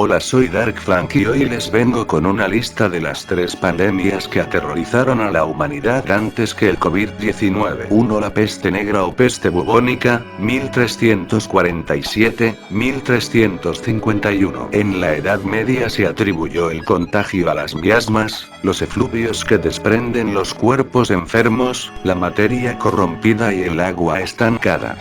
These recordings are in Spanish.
Hola, soy Dark Flank y hoy les vengo con una lista de las 3 pandemias que aterrorizaron a la humanidad antes que el COVID-19. 1. La peste negra o peste bubónica, 1347-1351. En la Edad Media se atribuyó el contagio a las miasmas, los efluvios que desprenden los cuerpos enfermos, la materia corrompida y el agua estancada.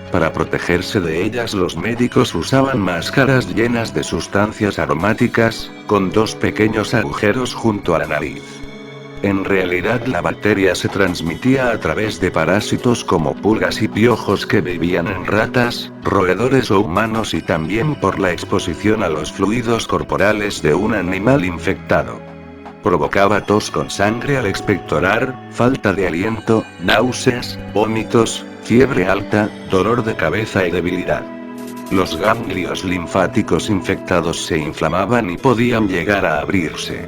Para protegerse de ellas los médicos usaban máscaras llenas de sustancias aromáticas, con 2 pequeños agujeros junto a la nariz. En realidad la bacteria se transmitía a través de parásitos como pulgas y piojos que vivían en ratas, roedores o humanos y también por la exposición a los fluidos corporales de un animal infectado. Provocaba tos con sangre al expectorar, falta de aliento, náuseas, vómitos, fiebre alta, dolor de cabeza y debilidad. Los ganglios linfáticos infectados se inflamaban y podían llegar a abrirse.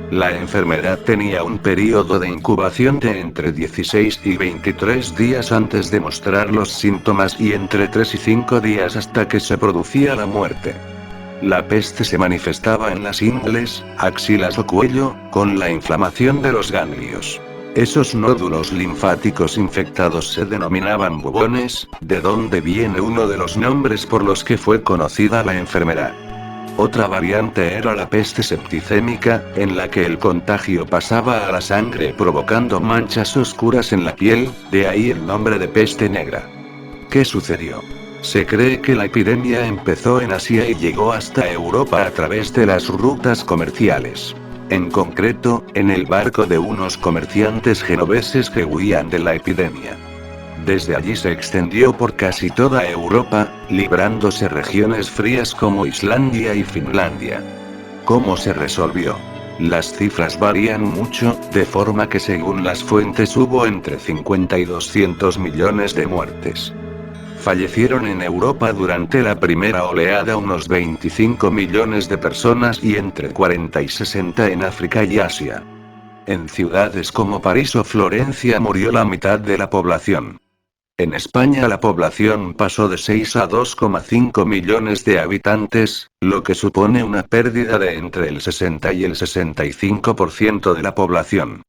La enfermedad tenía un periodo de incubación de entre 16 y 23 días antes de mostrar los síntomas y entre 3 y 5 días hasta que se producía la muerte. La peste se manifestaba en las ingles, axilas o cuello, con la inflamación de los ganglios. Esos nódulos linfáticos infectados se denominaban bubones, de donde viene uno de los nombres por los que fue conocida la enfermedad. Otra variante era la peste septicémica, en la que el contagio pasaba a la sangre provocando manchas oscuras en la piel, de ahí el nombre de peste negra. ¿Qué sucedió? Se cree que la epidemia empezó en Asia y llegó hasta Europa a través de las rutas comerciales. En concreto, en el barco de unos comerciantes genoveses que huían de la epidemia. Desde allí se extendió por casi toda Europa, librándose regiones frías como Islandia y Finlandia. ¿Cómo se resolvió? Las cifras varían mucho, de forma que según las fuentes hubo entre 50 y 200 millones de muertes. Fallecieron en Europa durante la primera oleada unos 25 millones de personas y entre 40 y 60 en África y Asia. En ciudades como París o Florencia murió la mitad de la población. En España la población pasó de 6 a 2,5 millones de habitantes, lo que supone una pérdida de entre el 60 y el 65% de la población.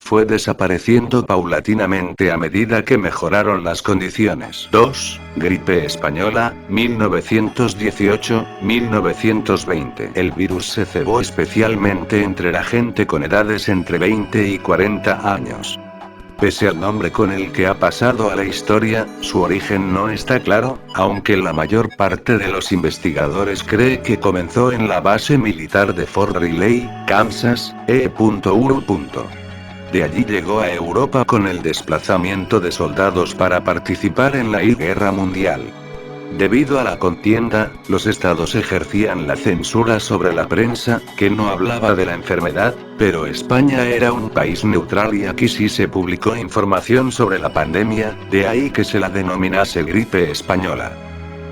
Fue desapareciendo paulatinamente a medida que mejoraron las condiciones. 2. Gripe española, 1918-1920. El virus se cebó especialmente entre la gente con edades entre 20 y 40 años. Pese al nombre con el que ha pasado a la historia, su origen no está claro, aunque la mayor parte de los investigadores cree que comenzó en la base militar de Fort Riley, Kansas, E.U. De allí llegó a Europa con el desplazamiento de soldados para participar en la Guerra Mundial. Debido a la contienda, los estados ejercían la censura sobre la prensa, que no hablaba de la enfermedad, pero España era un país neutral y aquí sí se publicó información sobre la pandemia, de ahí que se la denominase gripe española.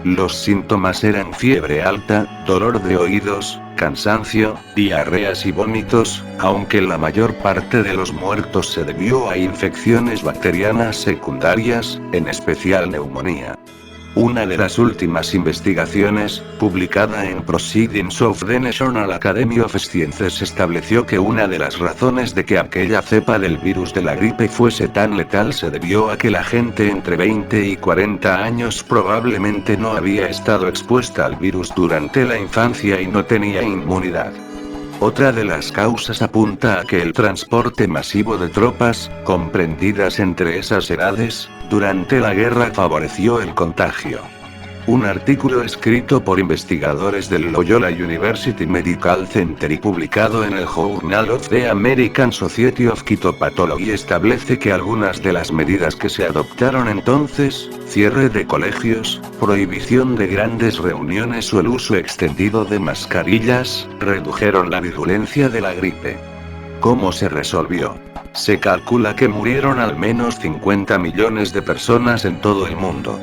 Los síntomas eran fiebre alta, dolor de oídos, cansancio, diarreas y vómitos, aunque la mayor parte de los muertos se debió a infecciones bacterianas secundarias, en especial neumonía. Una de las últimas investigaciones, publicada en Proceedings of the National Academy of Sciences, estableció que una de las razones de que aquella cepa del virus de la gripe fuese tan letal se debió a que la gente entre 20 y 40 años probablemente no había estado expuesta al virus durante la infancia y no tenía inmunidad. Otra de las causas apunta a que el transporte masivo de tropas, comprendidas entre esas edades, durante la guerra favoreció el contagio. Un artículo escrito por investigadores del Loyola University Medical Center y publicado en el Journal of the American Society of Cytopathology establece que algunas de las medidas que se adoptaron entonces, cierre de colegios, prohibición de grandes reuniones o el uso extendido de mascarillas, redujeron la virulencia de la gripe. ¿Cómo se resolvió? Se calcula que murieron al menos 50 millones de personas en todo el mundo.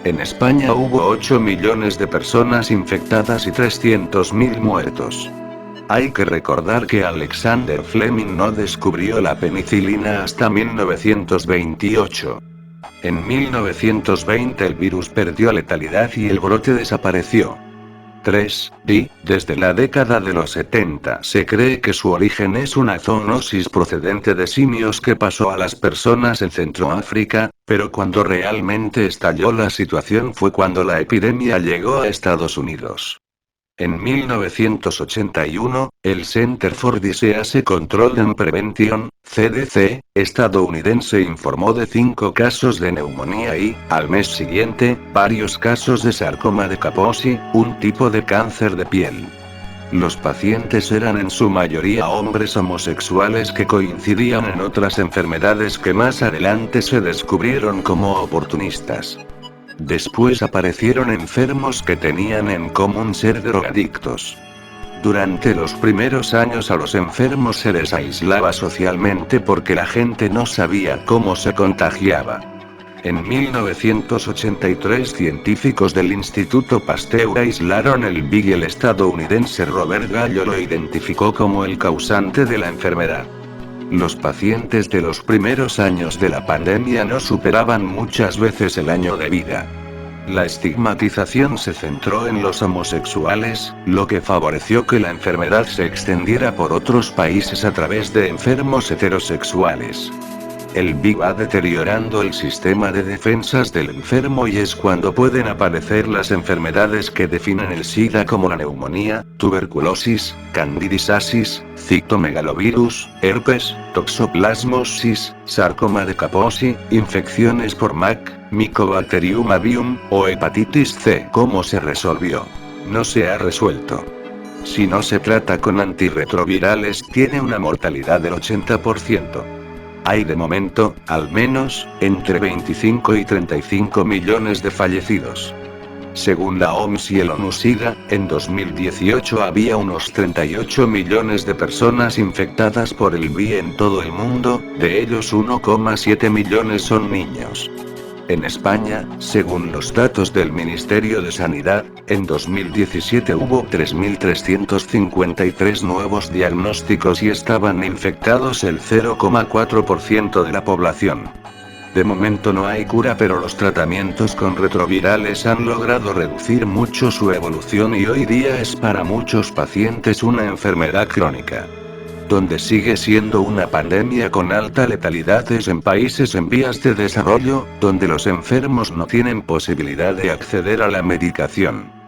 En España hubo 8 millones de personas infectadas y 300.000 muertos. Hay que recordar que Alexander Fleming no descubrió la penicilina hasta 1928. En 1920 el virus perdió letalidad y el brote desapareció. 3. Desde la década de los 70 se cree que su origen es una zoonosis procedente de simios que pasó a las personas en Centroáfrica, pero cuando realmente estalló la situación fue cuando la epidemia llegó a Estados Unidos. En 1981, el Center for Disease Control and Prevention, CDC, estadounidense informó de 5 casos de neumonía y, al mes siguiente, varios casos de sarcoma de Kaposi, un tipo de cáncer de piel. Los pacientes eran en su mayoría hombres homosexuales que coincidían en otras enfermedades que más adelante se descubrieron como oportunistas. Después aparecieron enfermos que tenían en común ser drogadictos. Durante los primeros años a los enfermos se les aislaba socialmente porque la gente no sabía cómo se contagiaba. En 1983 científicos del Instituto Pasteur aislaron el VIH y el estadounidense Robert Gallo lo identificó como el causante de la enfermedad. Los pacientes de los primeros años de la pandemia no superaban muchas veces el año de vida. La estigmatización se centró en los homosexuales, lo que favoreció que la enfermedad se extendiera por otros países a través de enfermos heterosexuales. El VIH va deteriorando el sistema de defensas del enfermo y es cuando pueden aparecer las enfermedades que definen el SIDA como la neumonía, tuberculosis, candidiasis, citomegalovirus, herpes, toxoplasmosis, sarcoma de Kaposi, infecciones por MAC, Mycobacterium avium, o hepatitis C. ¿Cómo se resolvió? No se ha resuelto. Si no se trata con antirretrovirales tiene una mortalidad del 80%. Hay de momento, al menos, entre 25 y 35 millones de fallecidos. Según la OMS y el ONU-SIDA, en 2018 había unos 38 millones de personas infectadas por el VIH en todo el mundo, de ellos 1,7 millones son niños. En España, según los datos del Ministerio de Sanidad, en 2017 hubo 3.353 nuevos diagnósticos y estaban infectados el 0,4% de la población. De momento no hay cura, pero los tratamientos con retrovirales han logrado reducir mucho su evolución y hoy día es para muchos pacientes una enfermedad crónica. Donde sigue siendo una pandemia con alta letalidad es en países en vías de desarrollo, donde los enfermos no tienen posibilidad de acceder a la medicación.